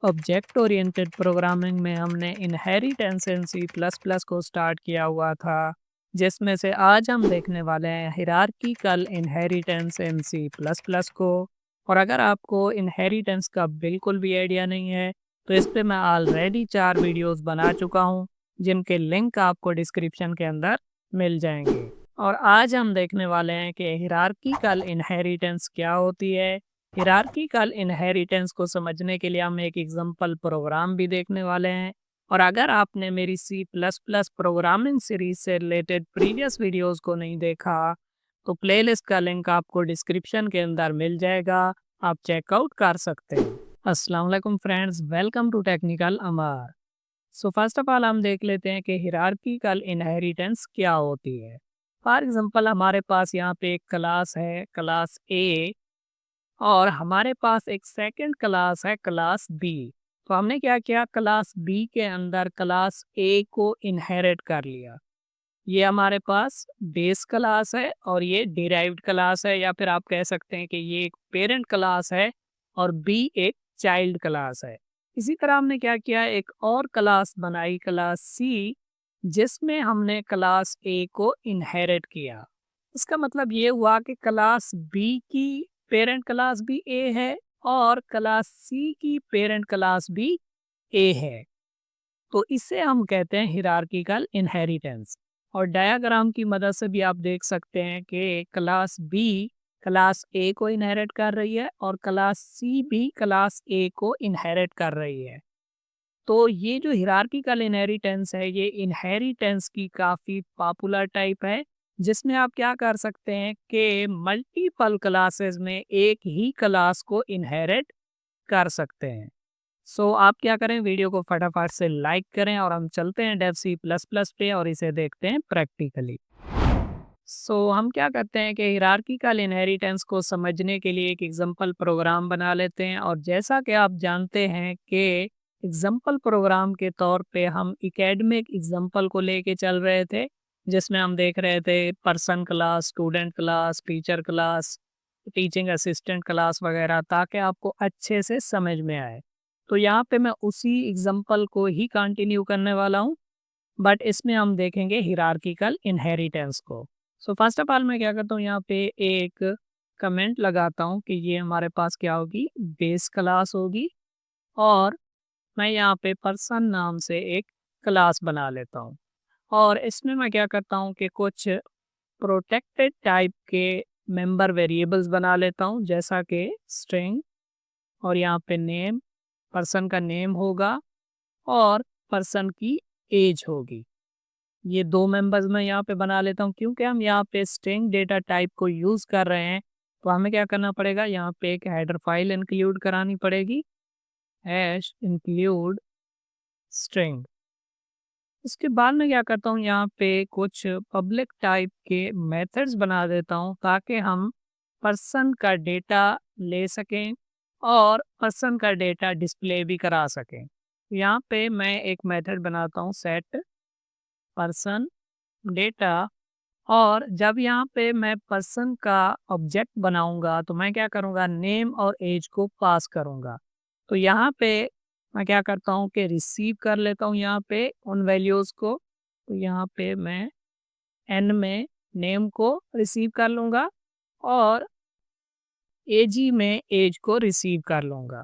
Object oriented programming में हमने inheritance in C plus plus को स्टार्ट किया हुआ था, जिसमें से आज हम देखने वाले हैं hierarchical inheritance in C plus plus को। और अगर आपको इनहेरिटेंस का बिल्कुल भी आइडिया नहीं है, तो इस पे मैं ऑलरेडी 4 वीडियोस बना चुका हूँ, जिनके लिंक आपको डिस्क्रिप्शन के अंदर मिल जाएंगे। और आज हम देखने वाले हैं कि हिरार्किकल इनहेरिटेंस क्या होती है। हिरार्किकल इनहेरिटेंस को समझने के लिए हम एक एग्जांपल प्रोग्राम भी देखने वाले हैं। और अगर आपने मेरी C plus plus programming series से रिलेटेड प्रीवियस वीडियोस को नहीं देखा, तो प्लेलिस्ट का लिंक आपको डिस्क्रिप्शन के अंदर मिल जाएगा, आप चेकआउट कर सकते हैं। अस्सलाम वालेकुम friends, welcome to technical Amar. So first of all हम देख लेते हैं कि हिरार्किकल इनहेरिटेंस क्या होती है। फॉर एग्जांपल हमारे पास यहाँ पे एक क्लास है, क्लास ए, और हमारे पास एक सेकंड क्लास है, क्लास बी। तो हमने क्या किया, क्लास बी के अंदर क्लास ए को इनहेरिट कर लिया। ये हमारे पास बेस क्लास है और ये डिराइव्ड क्लास है, या फिर आप कह सकते हैं कि ये एक पेरेंट क्लास है और बी एक चाइल्ड क्लास है। इसी तरह हमने क्या किया, एक और क्लास बनाई, क्लास सी, जिसमें हमने क्लास ए को इनहेरिट किया। इसका मतलब ये हुआ कि क्लास बी की पेरेंट क्लास भी ए है और क्लास सी की पेरेंट क्लास भी ए है। तो इसे हम कहते हैं हिरार्किकल इनहेरिटेंस। और डायग्राम की मदद से भी आप देख सकते हैं कि क्लास बी क्लास ए को इनहेरिट कर रही है और क्लास सी भी क्लास ए को इनहेरिट कर रही है। तो ये जो हिरार्किकल इनहेरिटेंस है, ये इनहेरिटेंस की काफ़ी पॉपुलर टाइप है, जिसमें आप क्या कर सकते हैं कि मल्टीपल क्लासेस में एक ही क्लास को इनहेरिट कर सकते हैं। सो आप क्या करें, वीडियो को फटाफट से लाइक करें और हम चलते हैं डेव सी प्लस प्लस पे और इसे देखते हैं प्रैक्टिकली। हम क्या करते हैं कि हिरार्किकल इनहेरिटेंस को समझने के लिए एक एग्जांपल प्रोग्राम बना लेते हैं। और जैसा कि आप जानते हैं कि एग्जांपल प्रोग्राम के तौर पे हम एकेडमिक एग्जांपल को लेके चल रहे थे, जिसमें हम देख रहे the person class, student class, teacher class, teaching assistant class वगैरह, ताकि आपको अच्छे से समझ में आए। तो यहाँ पे मैं उसी एग्जांपल को ही कंटिन्यू करने वाला हूँ, बट इसमें हम देखेंगे हिरार्किकल इनहेरिटेंस को। फर्स्ट ऑफ ऑल मैं क्या करता हूँ, यहाँ पे एक कमेंट लगाता हूँ कि ये हमारे पास क्या होगी, बेस क्लास होगी। और मैं यहाँ पे पर्सन नाम से एक क्लास बना लेता हूँ। और इसमें मैं क्या करता हूँ कि कुछ प्रोटेक्टेड टाइप के मेंबर वेरिएबल्स बना लेता हूँ, जैसा कि स्ट्रिंग, और यहाँ पे नेम, पर्सन का नेम होगा और पर्सन की एज होगी। ये 2 मेंबर्स मैं यहाँ पे बना लेता हूँ। क्योंकि हम यहाँ पे स्ट्रिंग डेटा टाइप को यूज़ कर रहे हैं, तो हमें क्या करना पड़ेगा, यहाँ पे एक हेडर फाइल इंक्लूड करानी पड़ेगी, हैश इंक्लूड स्ट्रिंग। इसके बाद मैं क्या करता हूँ, यहाँ पे कुछ पब्लिक टाइप के मेथड्स बना देता हूँ, ताकि हम पर्सन का डेटा ले सकें और पर्सन का डेटा डिस्प्ले भी करा सकें। यहाँ पे मैं एक मेथड बनाता हूँ, सेट पर्सन डेटा। और जब यहाँ पे मैं पर्सन का ऑब्जेक्ट बनाऊंगा, तो मैं क्या करूँगा, नेम और एज को पास करूँगा। तो यहाँ पे मैं क्या करता हूँ कि रिसीव कर लेता हूँ यहाँ पे उन वैल्यूज़ को। तो यहाँ पे मैं एन में नेम को रिसीव कर लूँगा और एजी में एज को रिसीव कर लूँगा।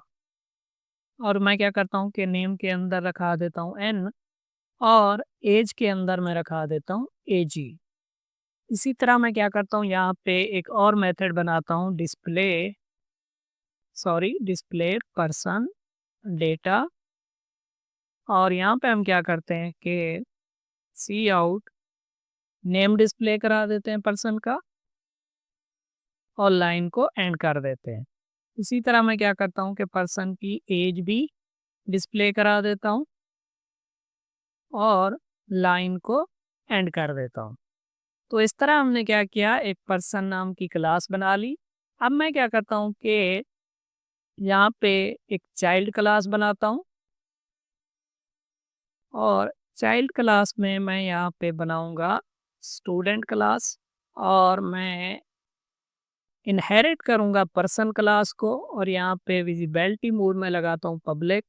और मैं क्या करता हूँ कि नेम के अंदर रखा देता हूँ एन और एज के अंदर मैं रखा देता हूँ एजी। इसी तरह मैं क्या करता हूँ, यहाँ पे एक और मेथड बनाता हूँ, डिस्प्ले पर्सन डेटा। और यहाँ पे हम क्या करते हैं कि सी आउट नेम डिस्प्ले करा देते हैं पर्सन का और लाइन को एंड कर देते हैं। इसी तरह मैं क्या करता हूँ कि पर्सन की एज भी डिस्प्ले करा देता हूँ और लाइन को एंड कर देता हूँ। तो इस तरह हमने क्या किया, एक पर्सन नाम की क्लास बना ली। अब मैं क्या करता हूँ कि यहाँ पे एक चाइल्ड क्लास बनाता हूँ और चाइल्ड क्लास में मैं यहाँ पे बनाऊंगा स्टूडेंट क्लास। और मैं इनहेरिट करूंगा पर्सन क्लास को और यहाँ पे विजिबिलिटी मोड में लगाता हूँ पब्लिक।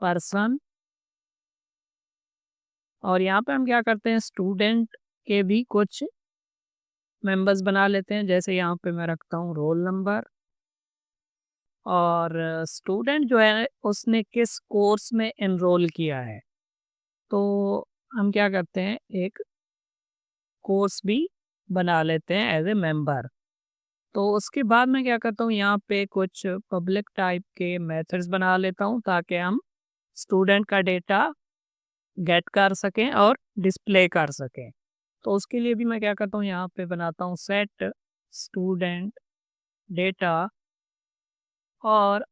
पर्सन, और यहाँ पे हम क्या करते हैं, स्टूडेंट के भी कुछ मेंबर्स बना लेते हैं। जैसे यहाँ पे मैं रखता हूँ रोल नंबर, और स्टूडेंट जो है उसने किस कोर्स में एनरोल किया है। तो हम क्या करते हैं, एक कोर्स भी बना लेते हैं एज ए मेंबर। तो उसके बाद मैं क्या करता हूँ, यहाँ पे कुछ पब्लिक टाइप के मेथड्स बना लेता हूँ ताकि हम स्टूडेंट का डेटा गेट कर सकें और डिस्प्ले कर सकें। तो उसके लिए भी मैं क्या करता हूँ, यहाँ पे बनाता हूँ सेट स्टूडेंट डेटा, और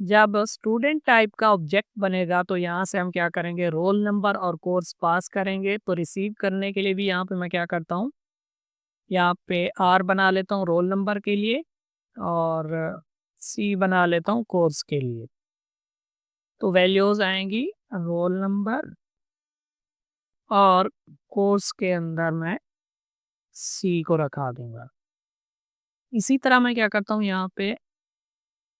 जब स्टूडेंट टाइप का ऑब्जेक्ट बनेगा तो यहाँ से हम क्या करेंगे, रोल नंबर और कोर्स पास करेंगे। तो रिसीव करने के लिए भी यहाँ पे मैं क्या करता हूँ, यहाँ पे आर बना लेता हूँ रोल नंबर के लिए, और सी बना लेता हूँ कोर्स के लिए। तो वैल्यूज आएंगी रोल नंबर, और कोर्स के अंदर मैं सी को रखा दूंगा। इसी तरह मैं क्या करता हूँ, यहाँ पे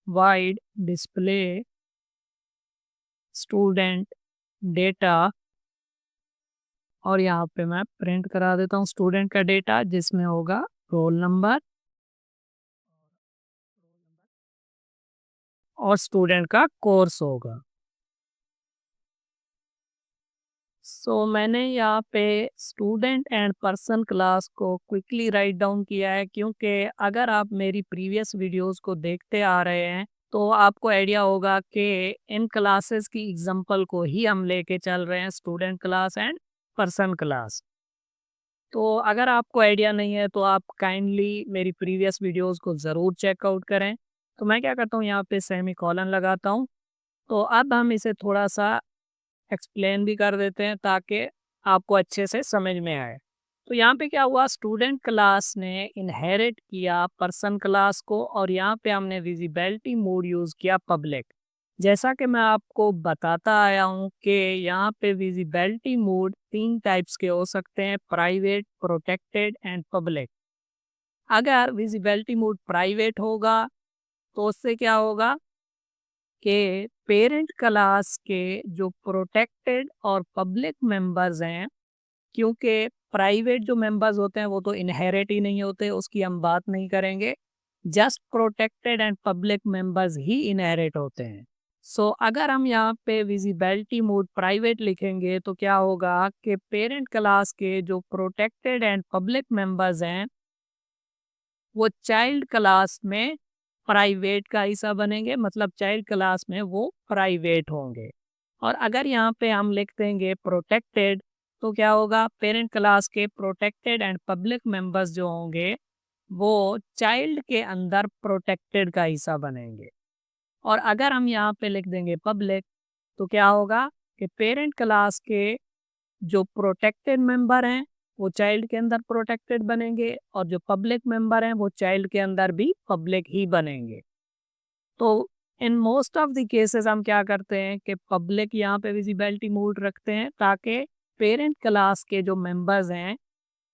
वाइड डिस्प्ले स्टूडेंट डेटा, और यहाँ पे मैं प्रिंट करा देता हूँ स्टूडेंट का डेटा जिसमें होगा रोल नंबर और स्टूडेंट का कोर्स होगा। सो मैंने यहाँ पे स्टूडेंट एंड पर्सन क्लास को क्विकली राइट डाउन किया है, क्योंकि अगर आप मेरी प्रीवियस वीडियोस को देखते आ रहे हैं तो आपको आइडिया होगा कि इन क्लासेस की एग्जांपल को ही हम लेके चल रहे हैं, student class and person class. तो अगर आपको आइडिया नहीं है तो आप काइंडली मेरी प्रीवियस वीडियोस को ज़रूर चेकआउट करें। तो मैं क्या करता हूँ, यहाँ पे सेमी कॉलन लगाता हूँ। तो अब हम इसे थोड़ा सा एक्सप्लेन भी कर देते हैं ताकि आपको अच्छे से समझ में आए। तो यहाँ पे क्या हुआ, स्टूडेंट क्लास ने इनहेरिट किया पर्सन क्लास को, और यहाँ पे हमने विजिबिलिटी मोड यूज़ किया पब्लिक। जैसा कि मैं आपको बताता आया हूँ कि यहाँ पे विजिबिलिटी मोड 3 टाइप्स के हो सकते हैं, प्राइवेट, प्रोटेक्टेड एंड पब्लिक। अगर विजिबिलिटी मोड प्राइवेट होगा तो उससे क्या होगा कि पेरेंट क्लास के जो प्रोटेक्टेड और पब्लिक मेंबर्स हैं, क्योंकि प्राइवेट जो मेंबर्स होते हैं वो तो इनहेरिट ही नहीं होते, उसकी हम बात नहीं करेंगे। Just protected and public members he inherit होते हैं। सो अगर हम यहाँ पे विजिबिलिटी मोड प्राइवेट लिखेंगे तो क्या होगा कि पेरेंट क्लास के जो प्रोटेक्टेड एंड पब्लिक मेंबर्स हैं वो चाइल्ड क्लास में प्राइवेट का हिस्सा बनेंगे, मतलब चाइल्ड क्लास में वो प्राइवेट होंगे। और अगर यहाँ पे हम लिख देंगे प्रोटेक्टेड तो क्या होगा, पेरेंट क्लास के प्रोटेक्टेड एंड पब्लिक मेंबर्स जो होंगे वो चाइल्ड के अंदर प्रोटेक्टेड का हिस्सा बनेंगे। और अगर हम यहाँ पे लिख देंगे पब्लिक तो क्या होगा कि पेरेंट क्लास के जो प्रोटेक्टेड मेंबर हैं वो चाइल्ड के अंदर प्रोटेक्टेड बनेंगे, और जो पब्लिक मेंबर हैं वो चाइल्ड के अंदर भी पब्लिक ही बनेंगे। तो in most of the cases हम क्या करते हैं कि पब्लिक यहाँ पे विजिबिलिटी मोड रखते हैं ताकि पेरेंट क्लास के जो मेंबर्स हैं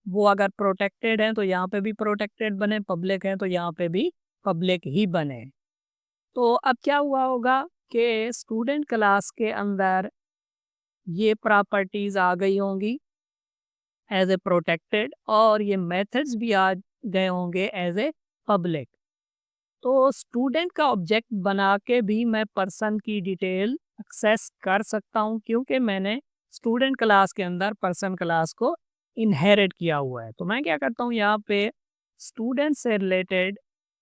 वो अगर प्रोटेक्टेड हैं तो यहाँ पे भी प्रोटेक्टेड बने, पब्लिक हैं तो यहाँ पे भी पब्लिक ही बने। तो अब क्या हुआ होगा कि स्टूडेंट क्लास के अंदर ये प्रॉपर्टीज आ गई होंगी एज ए प्रोटेक्टेड, और ये मेथड्स भी आ गए होंगे एज ए पब्लिक। तो स्टूडेंट का ऑब्जेक्ट बना के भी मैं पर्सन की डिटेल एक्सेस कर सकता हूँ, क्योंकि मैंने स्टूडेंट क्लास के अंदर पर्सन क्लास को इनहेरिट किया हुआ है। तो मैं क्या करता हूँ, यहाँ पे स्टूडेंट से रिलेटेड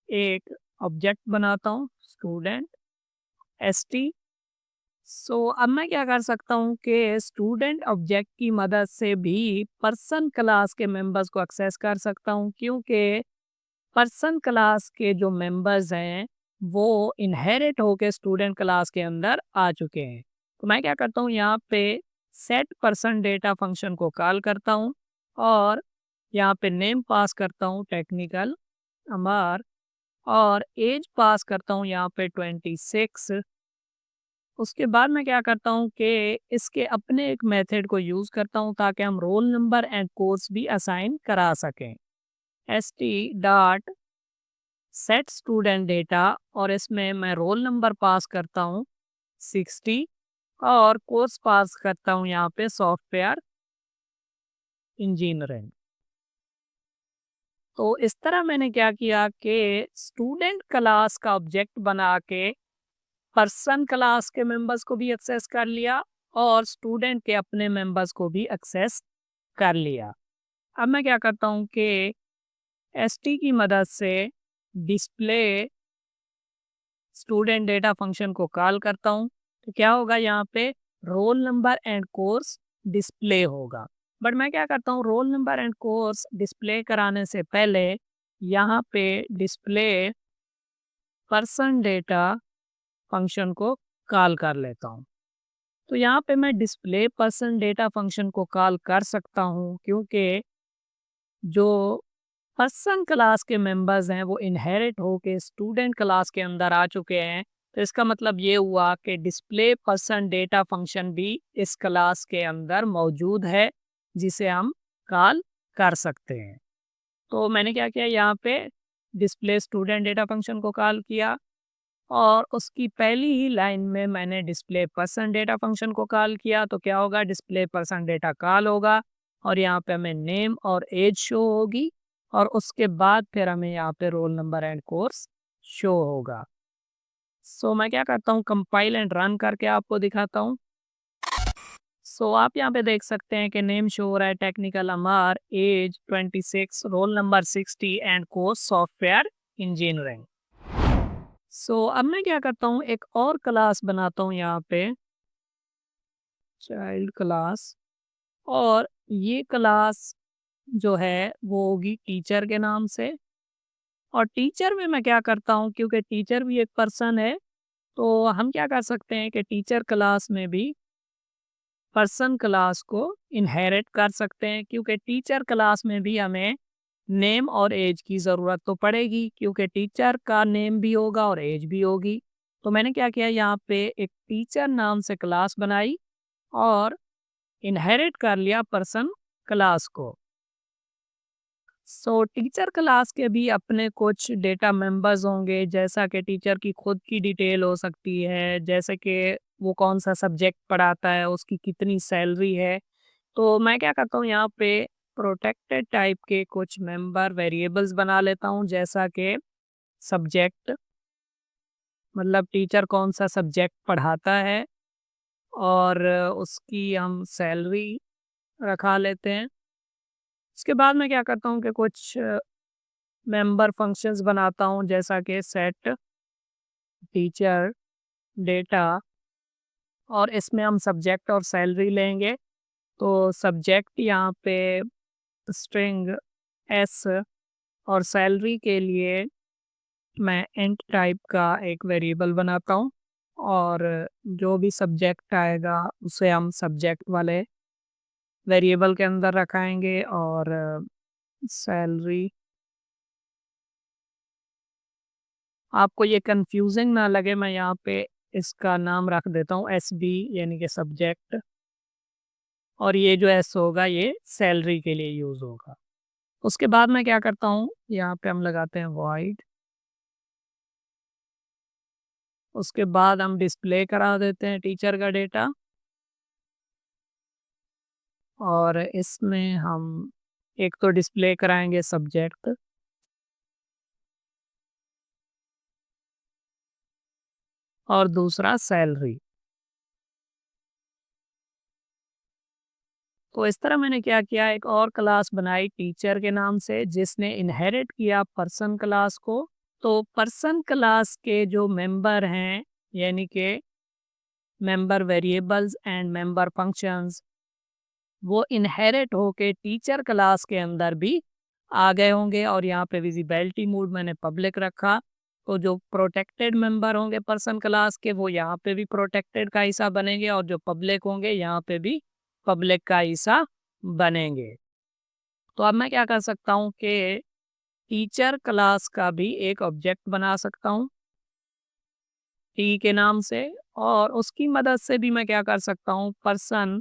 एक ऑब्जेक्ट बनाता हूँ, स्टूडेंट एस टी। सो अब मैं क्या कर सकता हूँ कि स्टूडेंट ऑब्जेक्ट की मदद से भी पर्सन क्लास के मेंबर्स को एक्सेस कर सकता हूँ, क्योंकि पर्सन क्लास के जो मेंबर्स हैं वो इनहेरिट होके स्टूडेंट क्लास के अंदर आ चुके हैं। तो मैं क्या करता हूँ, यहाँ पे सेट पर्सन डेटा फंक्शन को कॉल करता हूँ, और यहाँ पे नेम पास करता हूँ टेक्निकल अमर, और एज पास करता हूँ यहाँ पे 26। उसके बाद मैं क्या करता हूँ कि इसके अपने एक मेथड को यूज़ करता हूँ ताकि हम रोल नंबर एंड कोर्स भी असाइन करा सकें। S T dot set student data, और इसमें मैं रोल नंबर पास करता हूँ 60 और कोर्स पास करता हूँ यहाँ पे सॉफ्टवेयर इंजीनियरिंग। तो इस तरह मैंने क्या किया कि स्टूडेंट क्लास का ऑब्जेक्ट बना के पर्सन क्लास के मेंबर्स को भी एक्सेस कर लिया और स्टूडेंट के अपने मेंबर्स को भी एक्सेस कर लिया। अब मैं क्या करता हूँ कि एसटी की मदद से डिस्प्ले स्टूडेंट डेटा फंक्शन को कॉल करता हूँ। तो क्या होगा यहाँ पे role number and course display होगा। बट मैं क्या करता हूँ, role number and course display कराने से पहले यहाँ पे डिस्प्ले पर्सन डेटा फंक्शन को कॉल कर लेता हूँ। तो यहाँ पे मैं डिस्प्ले पर्सन डेटा फंक्शन को कॉल कर सकता हूँ क्योंकि जो पर्सन क्लास के मेंबर्स हैं वो इनहेरिट होके स्टूडेंट क्लास के अंदर आ चुके हैं। तो इसका मतलब ये हुआ कि डिस्प्ले पर्सन डेटा फंक्शन भी इस क्लास के अंदर मौजूद है जिसे हम कॉल कर सकते हैं। तो मैंने क्या किया, यहाँ पे डिस्प्ले स्टूडेंट डेटा फंक्शन को कॉल किया और उसकी पहली ही लाइन में मैंने डिस्प्ले पर्सन डेटा फंक्शन को कॉल किया। तो क्या होगा, डिस्प्ले पर्सन डेटा कॉल होगा और यहाँ पे हमें नेम और एज शो होगी और उसके बाद फिर हमें यहाँ पे role number and course show होगा। सो मैं क्या करता हूँ, कंपाइल एंड रन करके आपको दिखाता हूँ। सो आप यहाँ पे देख सकते हैं कि नेम शो हो रहा है technical Amar, age 26, roll number 60 and course software engineering. So अब मैं क्या करता हूँ, एक और क्लास बनाता हूँ यहाँ पे, चाइल्ड क्लास। और ये क्लास जो है वो होगी टीचर के नाम से। और टीचर में मैं क्या करता हूँ, क्योंकि टीचर भी एक पर्सन है, तो हम क्या कर सकते हैं कि टीचर क्लास में भी पर्सन क्लास को इनहेरिट कर सकते हैं, क्योंकि टीचर क्लास में भी हमें नेम और एज की ज़रूरत तो पड़ेगी, क्योंकि टीचर का नेम भी होगा और एज भी होगी। तो मैंने क्या किया, यहाँ पे एक टीचर नाम से क्लास बनाई और इनहेरिट कर लिया पर्सन क्लास को। सो टीचर क्लास के भी अपने कुछ डेटा मेंबर्स होंगे, जैसा कि टीचर की खुद की डिटेल हो सकती है, जैसे कि वो कौन सा सब्जेक्ट पढ़ाता है, उसकी कितनी सैलरी है। तो मैं क्या करता हूँ, यहाँ पे प्रोटेक्टेड टाइप के कुछ मेंबर वेरिएबल्स बना लेता हूँ, जैसा कि सब्जेक्ट, मतलब टीचर कौन सा सब्जेक्ट पढ़ाता है, और उसकी हम सैलरी रखा लेते हैं। इसके बाद मैं क्या करता हूँ कि कुछ मेंबर फंक्शंस बनाता हूँ, जैसा कि सेट टीचर डेटा, और इसमें हम सब्जेक्ट और सैलरी लेंगे। तो सब्जेक्ट यहाँ पे स्ट्रिंग एस और सैलरी के लिए मैं इंट टाइप का एक वेरिएबल बनाता हूँ, और जो भी सब्जेक्ट आएगा उसे हम सब्जेक्ट वाले वेरिएबल के अंदर रखाएंगे। और सैलरी, आपको ये कंफ्यूजिंग ना लगे, मैं यहाँ पे इसका नाम रख देता हूँ एस बी, यानी कि सब्जेक्ट, और ये जो एस होगा ये सैलरी के लिए यूज़ होगा। उसके बाद मैं क्या करता हूँ, यहाँ पे हम लगाते हैं वॉइड। उसके बाद हम डिस्प्ले करा देते हैं टीचर का डेटा, और इसमें हम एक तो डिस्प्ले कराएंगे सब्जेक्ट, और दूसरा सैलरी। तो इस तरह मैंने क्या किया, एक और क्लास बनाई टीचर के नाम से जिसने इनहेरिट किया पर्सन क्लास को। तो पर्सन क्लास के जो मेंबर हैं, यानी कि member variables and member functions, वो इनहेरिट होके टीचर क्लास के अंदर भी आ गए होंगे। और यहाँ पे विजिबिलिटी मोड मैंने पब्लिक रखा। तो जो प्रोटेक्टेड मेंबर होंगे पर्सन क्लास के, वो यहाँ पे भी प्रोटेक्टेड का हिस्सा बनेंगे, और जो पब्लिक होंगे यहाँ पे भी पब्लिक का हिस्सा बनेंगे। तो अब मैं क्या कर सकता हूँ कि टीचर क्लास का भी एक ऑब्जेक्ट बना सकता हूँ टी के नाम से, और उसकी मदद से भी मैं क्या कर सकता हूँ, पर्सन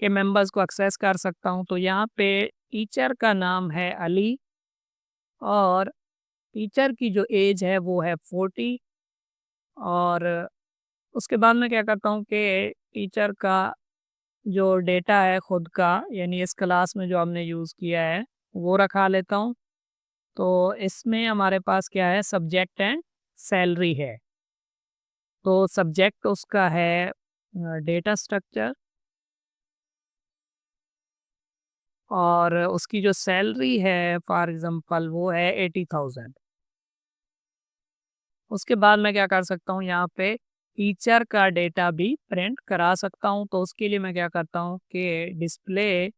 के मेंबर्स को एक्सेस कर सकता हूँ। तो यहाँ पे टीचर का नाम है अली, और टीचर की जो एज है वो है 40, और उसके बाद मैं क्या करता हूँ कि टीचर का जो डेटा है खुद का, यानी इस क्लास में जो हमने यूज़ किया है, वो रखा लेता हूँ। तो इसमें हमारे पास क्या है, सब्जेक्ट एंड सैलरी है। तो सब्जेक्ट उसका है डेटा स्ट्रक्चर, और उसकी जो सैलरी है फॉर एग्जांपल वो है 80,000। उसके बाद मैं क्या कर सकता हूँ, यहाँ पे टीचर का डेटा भी प्रिंट करा सकता हूँ। तो उसके लिए मैं क्या करता हूँ कि डिस्प्ले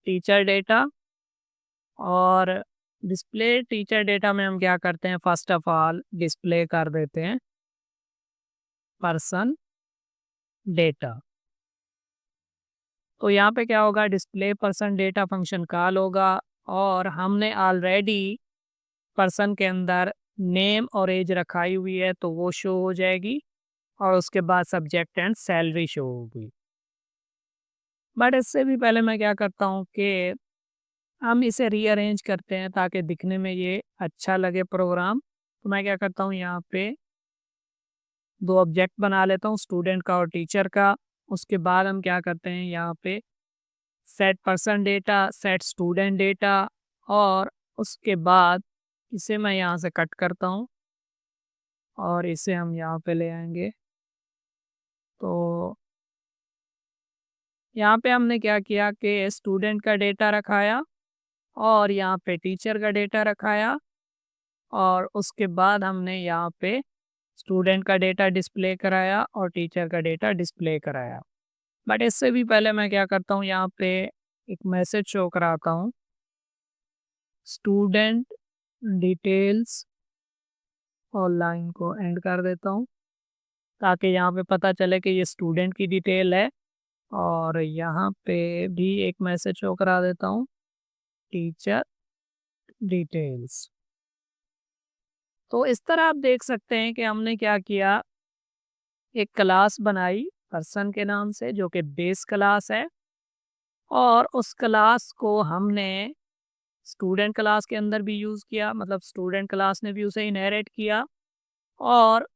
टीचर डेटा, और डिस्प्ले टीचर डेटा में हम क्या करते हैं, फर्स्ट ऑफ ऑल डिस्प्ले कर देते हैं पर्सन डेटा। तो यहाँ पे क्या होगा, display person data function call होगा, और हमने ऑलरेडी पर्सन के अंदर नेम और एज रखाई हुई है, तो वो शो हो जाएगी, और उसके बाद सब्जेक्ट एंड सैलरी शो होगी। बट इससे भी पहले मैं क्या करता हूँ कि हम इसे रीअरेंज करते हैं ताकि दिखने में ये अच्छा लगे प्रोग्राम। तो मैं क्या करता हूँ, यहाँ पे दो ऑब्जेक्ट बना लेता हूँ, स्टूडेंट का और टीचर का। उसके बाद हम क्या करते हैं, यहाँ पे set person data, set student data, और उसके बाद इसे मैं यहाँ से कट करता हूँ, और इसे हम यहाँ पे ले आएंगे। तो यहाँ पे हमने क्या किया कि स्टूडेंट का डेटा रखाया, और यहाँ पे टीचर का डेटा रखाया, और उसके बाद हमने यहाँ पे स्टूडेंट का डेटा डिस्प्ले कराया और टीचर का डेटा डिस्प्ले कराया। बट इससे भी पहले मैं क्या करता हूँ, यहाँ पे एक मैसेज शो कराता हूँ, स्टूडेंट डिटेल्स, और लाइन को एंड कर देता हूँ ताकि यहाँ पे पता चले कि ये स्टूडेंट की डिटेल है। और यहाँ पे भी एक मैसेज शो करा देता हूँ, टीचर डिटेल्स। तो इस तरह आप देख सकते हैं कि हमने क्या किया, एक क्लास बनाई पर्सन के नाम से जो कि बेस क्लास है, और उस क्लास को हमने स्टूडेंट क्लास के अंदर भी यूज़ किया, मतलब स्टूडेंट क्लास ने भी उसे इनहेरिट किया, और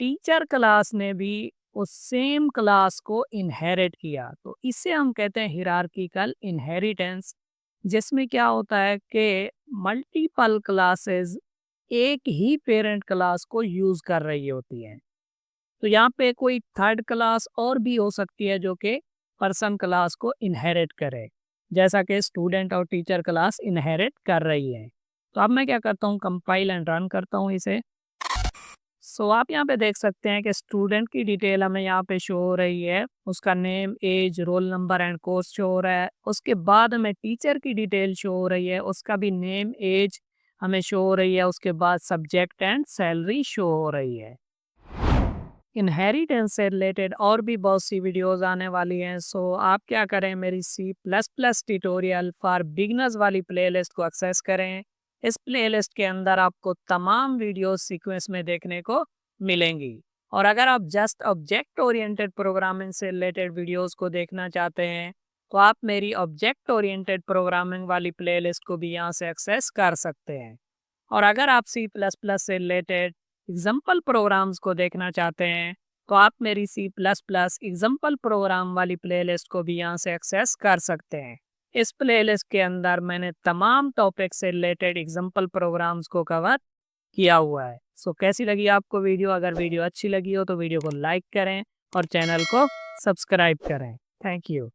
टीचर क्लास ने भी उस सेम क्लास को इनहेरिट किया। तो इसे हम कहते हैं हिरार्किकल इनहेरिटेंस, जिसमें क्या होता है कि मल्टीपल क्लासेस एक ही पेरेंट क्लास को यूज़ कर रही होती हैं। तो यहाँ पे कोई थर्ड क्लास और भी हो सकती है जो कि पर्सन क्लास को इनहेरिट करे, जैसा कि स्टूडेंट और टीचर क्लास इनहेरिट कर रही है। तो अब मैं क्या करता हूँ, कंपाइल एंड रन करता हूँ इसे। सो आप यहाँ पे देख सकते हैं कि स्टूडेंट की डिटेल हमें यहाँ पे शो हो रही है, उसका name, age, roll number and course show हो रहा है। उसके बाद हमें टीचर की डिटेल शो हो रही है, उसका भी नेम, एज हमें शो हो रही है। उसके बाद सब्जेक्ट एंड सैलरी शो हो रही है। इनहेरिटेंस से रिलेटेड और भी बहुत सी वीडियोस आने वाली हैं। सो आप क्या करें, मेरी C++ ट्यूटोरियल फॉर बिगनर्स वाली प्लेलिस्ट को एक्सेस करें। इस प्लेलिस्ट के अंदर आपको तमाम वीडियोस सीक्वेंस में देखने को मिलेंगी। और अगर आप जस्ट ऑब्जेक्ट ओरिएंटेड प्रोग्रामिंग से रिलेटेड वीडियोस को देखना चाहते हैं, तो आप मेरी ऑब्जेक्ट ओरिएंटेड प्रोग्रामिंग वाली प्लेलिस्ट को भी यहाँ से एक्सेस कर सकते हैं। और अगर आप C++ से रिलेटेड एग्जाम्पल प्रोग्राम्स को देखना चाहते हैं, तो आप मेरी C++ एग्जाम्पल प्रोग्राम वाली प्लेलिस्ट को भी यहाँ से एक्सेस कर सकते हैं। इस प्लेलिस्ट के अंदर मैंने तमाम टॉपिक से रिलेटेड एग्जाम्पल प्रोग्राम्स को कवर किया हुआ है। सो कैसी लगी आपको वीडियो? अगर वीडियो अच्छी लगी हो तो वीडियो को लाइक करें और चैनल को सब्सक्राइब करें। Thank you.